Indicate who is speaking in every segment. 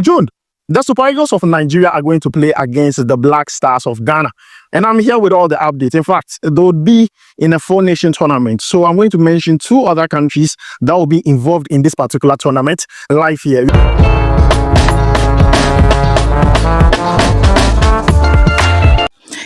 Speaker 1: June, the Super Eagles of Nigeria are going to play against the Black Stars of Ghana. And I'm here with all the updates. In fact, they would be in a four-nation tournament. So I'm going to mention two other countries that will be involved in this particular tournament live here.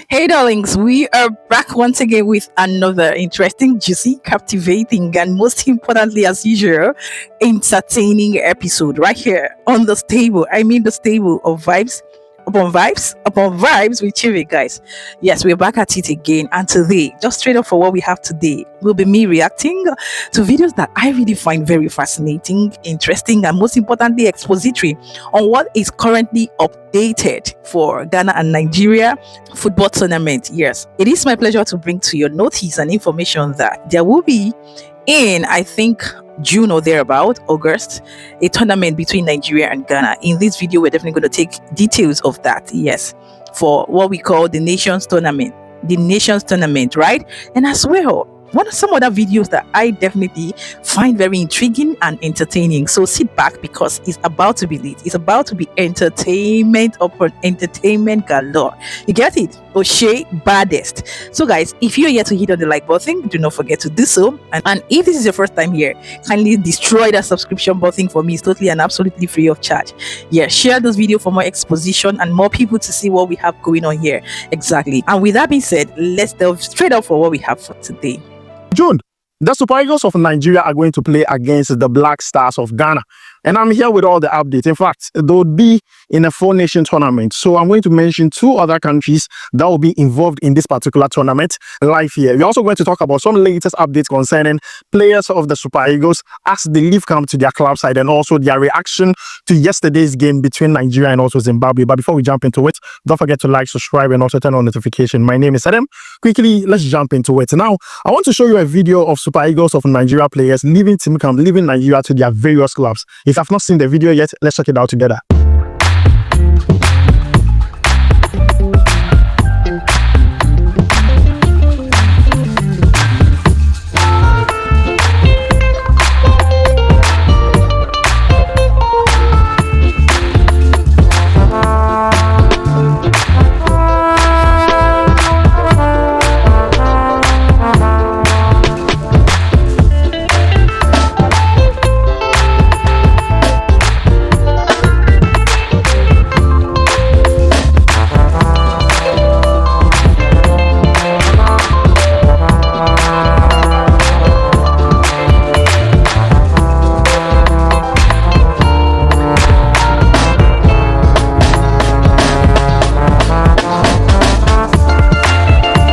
Speaker 2: Hey darlings, we are back once again with another interesting, juicy, captivating, and most importantly, as usual, entertaining episode right here on the stable. I mean, the stable of vibes upon vibes with Chivi, guys. Yes, we're back at it again, and today, just straight up for what we have today, will be me reacting to videos that I really find very fascinating, interesting, and most importantly, expository on what is currently updated for Ghana and Nigeria football tournament. Yes, it is my pleasure to bring to your notice and information that there will be in, I think, June or thereabout, August, a tournament between Nigeria and Ghana. In this video, we're definitely going to take details of that, yes, for what we call the Nations Tournament, right? And as well, what are some other videos that I definitely find very intriguing and entertaining? So sit back because it's about to be lit. It's about to be entertainment upon entertainment galore. You get it? O'Shea baddest. So guys, if you're here to hit on the like button, do not forget to do so. And if this is your first time here, kindly destroy that subscription button for me. It's totally and absolutely free of charge. Yeah, share this video for more exposition and more people to see what we have going on here. Exactly. And with that being said, let's delve straight up for what we have for today.
Speaker 1: June, the Super Eagles of Nigeria are going to play against the Black Stars of Ghana. And I'm here with all the updates. In fact, they would be in a four-nation tournament. So I'm going to mention two other countries that will be involved in this particular tournament live here. We're also going to talk about some latest updates concerning players of the Super Eagles as they leave camp to their club side and also their reaction to yesterday's game between Nigeria and also Zimbabwe. But before we jump into it, don't forget to like, subscribe, and also turn on notification. My name is Adam. Quickly, let's jump into it. Now, I want to show you a video of Super Eagles of Nigeria players leaving team camp, leaving Nigeria to their various clubs. If I've not seen the video yet, let's check it out together.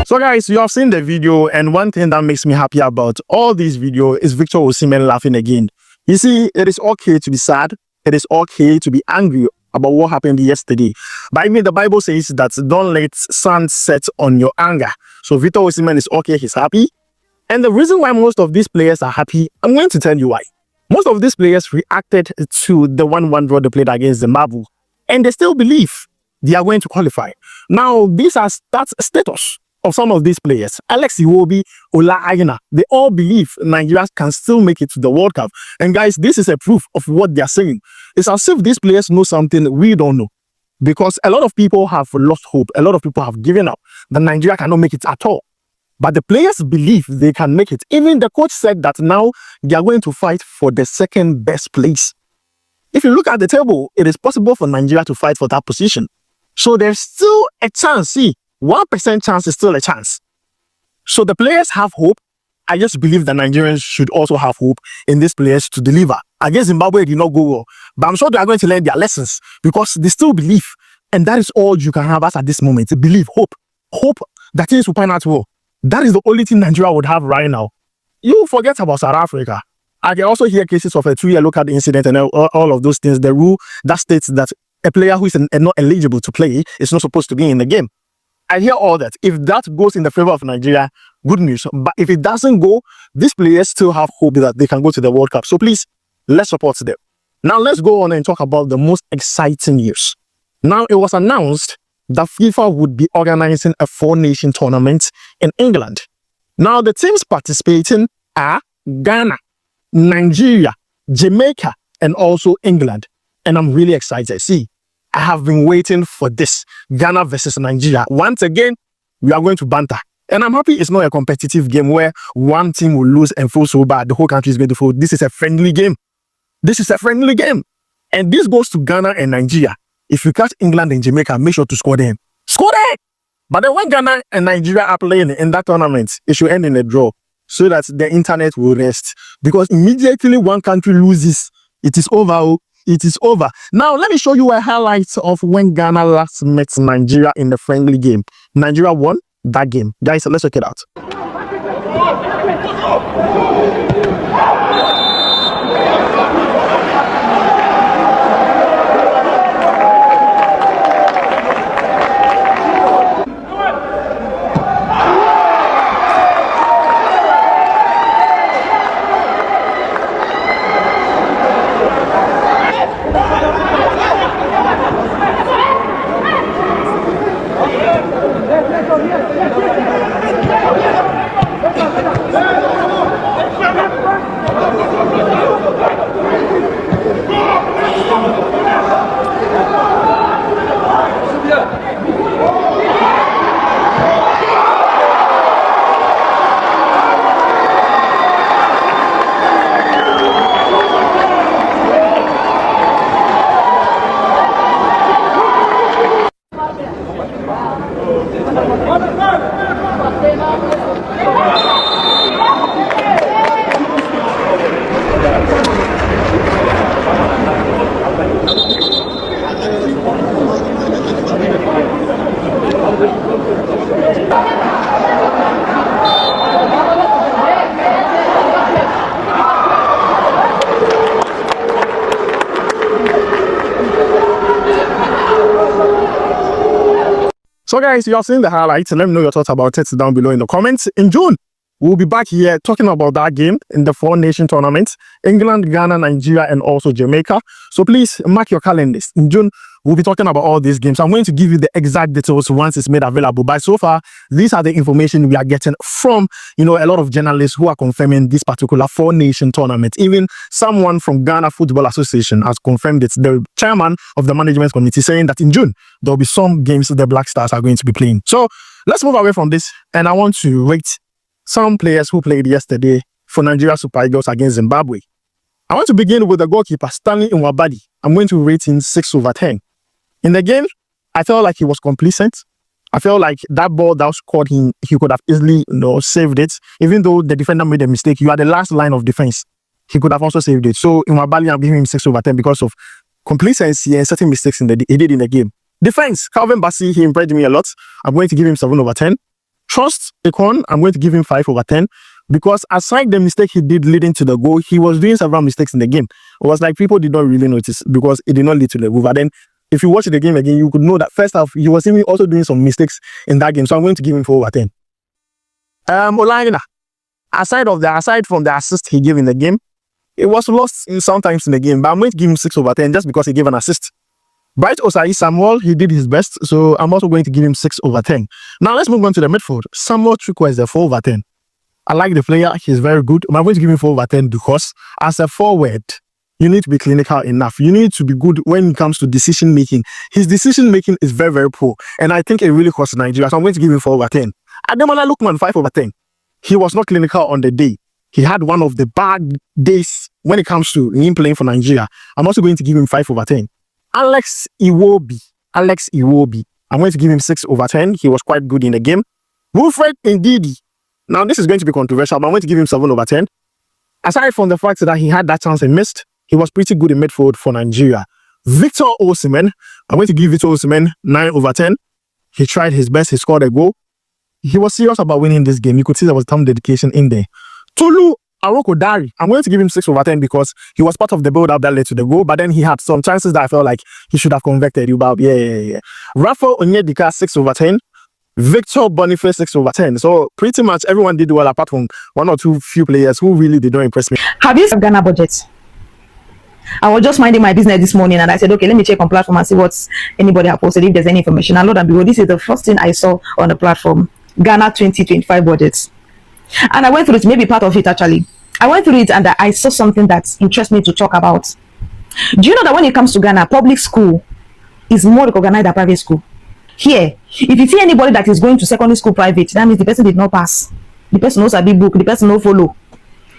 Speaker 1: So guys, you have seen the video, and one thing that makes me happy about all these videos is Victor Osimhen laughing again. You see, it is okay to be sad. It is okay to be angry about what happened yesterday. But I mean, the Bible says that don't let sun set on your anger. So Victor Osimhen is okay, he's happy. And the reason why most of these players are happy, I'm going to tell you why. Most of these players reacted to the 1-1 draw they played against Zimbabwe, and they still believe they are going to qualify. Now, these are status of some of these players. Alex Iwobi, Ola Aina, they all believe Nigeria can still make it to the World Cup. And guys, this is a proof of what they're saying. It's as if these players know something we don't know. Because a lot of people have lost hope. A lot of people have given up that Nigeria cannot make it at all. But the players believe they can make it. Even the coach said that now they are going to fight for the second best place. If you look at the table, it is possible for Nigeria to fight for that position. So there's still a chance. See, 1% chance is still a chance. So the players have hope. I just believe that Nigerians should also have hope in these players to deliver. Against Zimbabwe, it did not go well. But I'm sure they are going to learn their lessons because they still believe. And that is all you can have us at this moment. Believe, hope. Hope that things will pan out well. That is the only thing Nigeria would have right now. You forget about South Africa. I can also hear cases of a 2-yellow card incident and all of those things. The rule that states that a player who is not eligible to play is not supposed to be in the game. I hear all that. If that goes in the favor of Nigeria, good news. But if it doesn't go, these players still have hope that they can go to the World Cup. So please, let's support them. Now let's go on and talk about the most exciting news. Now it was announced that FIFA would be organizing a 4-nation tournament in England. Now the teams participating are Ghana, Nigeria, Jamaica, and also England. and I'm really excited. See, I have been waiting for this. Ghana versus Nigeria. Once again, we are going to banter. And I'm happy it's not a competitive game where one team will lose and feel so bad. The whole country is going to fall. This is a friendly game. This is a friendly game. And this goes to Ghana and Nigeria. If you catch England and Jamaica, make sure to score them. Score them! But then when Ghana and Nigeria are playing in that tournament, it should end in a draw so that the internet will rest. Because immediately one country loses, it is over. It is over. Now, let me show you a highlight of when Ghana last met Nigeria in the friendly game. Nigeria won that game. Guys, let's check it out. So guys, you have seen the highlights. Let me know your thoughts about it down below in the comments. In June, we'll be back here talking about that game in the 4-nation tournament. England, Ghana, Nigeria, and also Jamaica. So please mark your calendars. In June, we'll be talking about all these games. I'm going to give you the exact details once it's made available. But so far, these are the information we are getting from, a lot of journalists who are confirming this particular 4-nation tournament. Even someone from Ghana Football Association has confirmed it. The chairman of the management committee saying that in June, there'll be some games the Black Stars are going to be playing. So let's move away from this. And I want to rate some players who played yesterday for Nigeria Super Eagles against Zimbabwe. I want to begin with the goalkeeper, Stanley Nwabali. I'm going to rate him 6/10. In the game, I felt like he was complacent. I felt like that ball that was scored, he could have easily saved it. Even though the defender made a mistake, you are the last line of defense. He could have also saved it. So Nwabali, I'm giving him 6/10 because of complacency and certain mistakes he did in the game. Defense, Calvin Bassey, he impressed me a lot. I'm going to give him 7/10. Trust Ekon, I'm going to give him 5/10 because aside the mistake he did leading to the goal, he was doing several mistakes in the game. It was like people did not really notice because it did not lead to the goal. But then if you watch the game again, you could know that first half, he was even also doing some mistakes in that game. So I'm going to give him 4/10. Olaina, aside from the assist he gave in the game, it was lost sometimes in the game, but I'm going to give him 6/10 just because he gave an assist. Bright Osai Samuel, he did his best, so I'm also going to give him 6/10. Now let's move on to the midfield. Samuel Chukwu is a 4/10. I like the player, he's very good. I'm going to give him 4/10 because as a forward, you need to be clinical enough. You need to be good when it comes to decision making. His decision making is very, very poor, and I think it really costs Nigeria. So I'm going to give him 4/10. Ademola Lookman 5/10. He was not clinical on the day. He had one of the bad days when it comes to him playing for Nigeria. I'm also going to give him 5/10. Alex Iwobi. I'm going to give him 6/10. He was quite good in the game. Wilfred Ndidi. Now, this is going to be controversial, but I'm going to give him 7/10. Aside from the fact that he had that chance and missed, he was pretty good in midfield for Nigeria. Victor Osimhen. I'm going to give Victor Osimhen 9/10. He tried his best. He scored a goal. He was serious about winning this game. You could see there was some dedication in there. Tolu Arokodare, I'm going to give him 6/10 because he was part of the build-up that led to the goal, but then he had some chances that I felt like he should have converted. Yeah. Rafael Onyedika 6/10. Victor Boniface 6/10. So pretty much everyone did well apart from one or two few players who really did not impress me.
Speaker 3: Have you seen Ghana budget? I was just minding my business this morning and I said, okay, let me check on platform and see what anybody has posted, if there's any information. And Lord and behold, this is the first thing I saw on the platform. Ghana 2025 budgets. And I went through it, maybe part of it actually. I went through it and I saw something that interests me to talk about. Do you know that when it comes to Ghana, public school is more recognized than private school? Here, if you see anybody that is going to secondary school private, that means the person did not pass. The person knows a big book, the person no follow.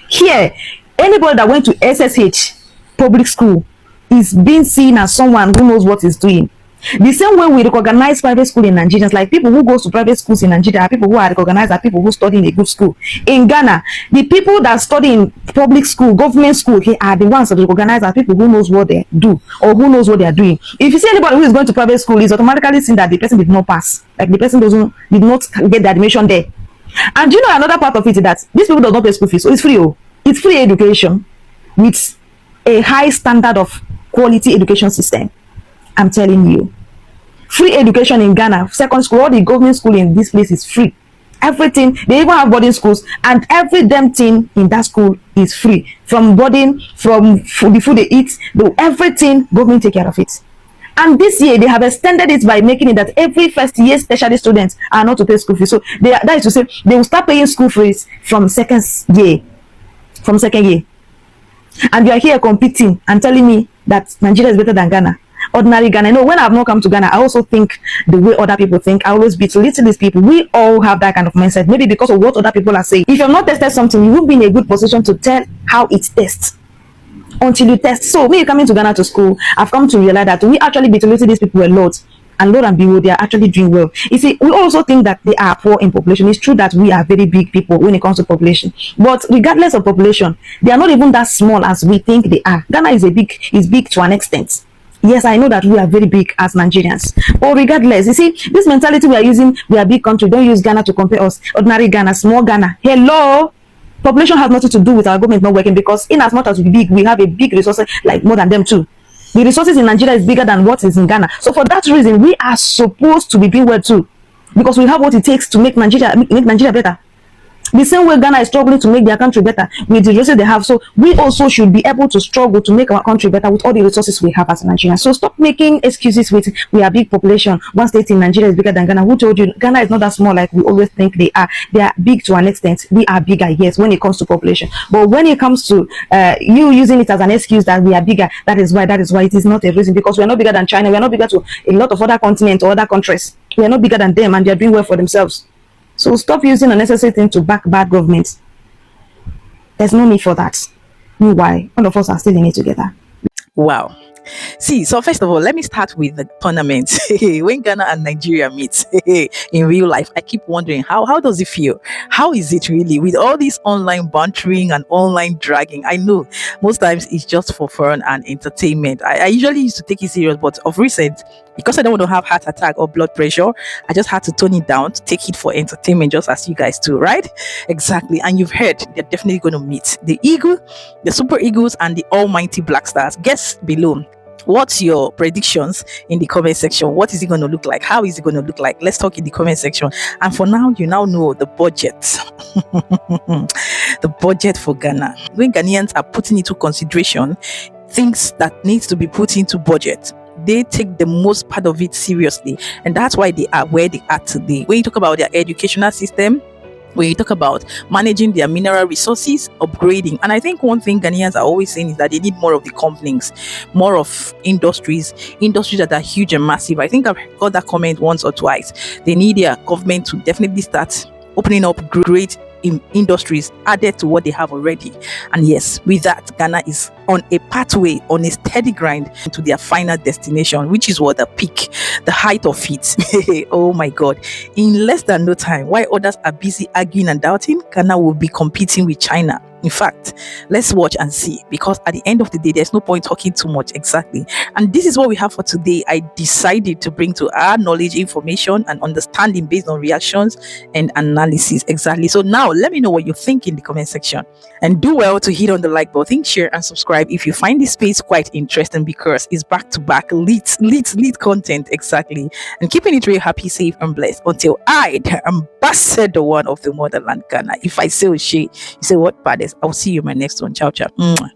Speaker 3: Here, anybody that went to SSH public school is being seen as someone who knows what he's doing. The same way we recognize private school in Nigerians, like people who go to private schools in Nigeria are people who are recognized as people who study in a good school. In Ghana, the people that study in public school, government school, here are the ones that recognize as people who knows what they do or who knows what they are doing. If you see anybody who is going to private school, it's automatically seen that the person did not pass, like the person did not get the admission there. And you know another part of it is that these people do not pay school fees, so it's free. It's free education with a high standard of quality education system. I'm telling you, free education in Ghana, second school, all the government school in this place is free. Everything, they even have boarding schools, and every damn thing in that school is free. From boarding, from the food they eat, everything, government take care of it. And this year they have extended it by making it that every first year specialty students are not to pay school fees. So that is to say they will start paying school fees from second year. And you are here competing and telling me that Nigeria is better than Ghana. Ordinary Ghana. No, when I've not come to Ghana, I also think the way other people think. I always belittle these people. We all have that kind of mindset. Maybe because of what other people are saying. If you have not tested something, you won't be in a good position to tell how it tests until you test. So me coming to Ghana to school, I've come to realize that we actually belittle these people a lot. And Lord and behold, they are actually doing well. You see, we also think that they are poor in population. It's true that we are very big people when it comes to population. But regardless of population, they are not even that small as we think they are. Ghana is big to an extent. Yes, I know that we are very big as Nigerians. But regardless, you see, this mentality we are using, we are big country. Don't use Ghana to compare us. Ordinary Ghana, small Ghana. Hello? Population has nothing to do with our government not working, because in as much as we big, we have a big resources, like more than them too. The resources in Nigeria is bigger than what is in Ghana. So for that reason, we are supposed to be doing well too, because we have what it takes to make Nigeria better. The same way Ghana is struggling to make their country better with the resources they have, so we also should be able to struggle to make our country better with all the resources we have as Nigerians. So stop making excuses with we are big population. One state in Nigeria is bigger than Ghana. Who told you? Ghana is not that small like we always think they are. They are big to an extent. We are bigger, yes, when it comes to population. But when it comes to you using it as an excuse that we are bigger, that is why it is not a reason, because we are not bigger than China. We are not bigger to a lot of other continents or other countries. We are not bigger than them, and they are doing well for themselves. So stop using unnecessary things to back bad governments. There's no need for that. Meanwhile, all of us are still in it together.
Speaker 2: Wow. See, so first of all, let me start with the tournament. When Ghana and Nigeria meet in real life, I keep wondering how does it feel? How is it really with all this online bantering and online dragging? I know most times it's just for fun and entertainment. I usually used to take it serious, but of recent, because I don't want to have heart attack or blood pressure, I just had to tone it down to take it for entertainment, just as you guys do, right? Exactly. And you've heard they're definitely going to meet the Eagle, the Super Eagles, and the Almighty Black Stars. Guess below, what's your predictions in the comment section? What is it going to look like? How is it going to look like? Let's talk in the comment section. And for now, you now know the budget. The budget for Ghana. When Ghanaians are putting into consideration things that needs to be put into budget, they take the most part of it seriously, and that's why they are where they are today. When you talk about their educational system, when you talk about managing their mineral resources, upgrading, and I think one thing Ghanaians are always saying is that they need more of the companies, more of industries that are huge and massive. I think I've got that comment once or twice. They need their government to definitely start opening up great industries added to what they have already. And yes, with that, Ghana is on a pathway, on a steady grind to their final destination, which is what the peak, the height of it. Oh my God. In less than no time, while others are busy arguing and doubting, Ghana will be competing with China. In fact, let's watch and see, because at the end of the day, there's no point talking too much. Exactly. And this is what we have for today. I decided to bring to our knowledge, information, and understanding based on reactions and analysis. Exactly. So now let me know what you think in the comment section, and do well to hit on the like button, share, and subscribe if you find this space quite interesting, because it's back to back lit content. Exactly. And keeping it real, happy, safe, and blessed until I, the ambassador one of the motherland Ghana. If I say Oshe, you say what, Pades? I'll see you in my next one. Ciao, ciao. Mwah.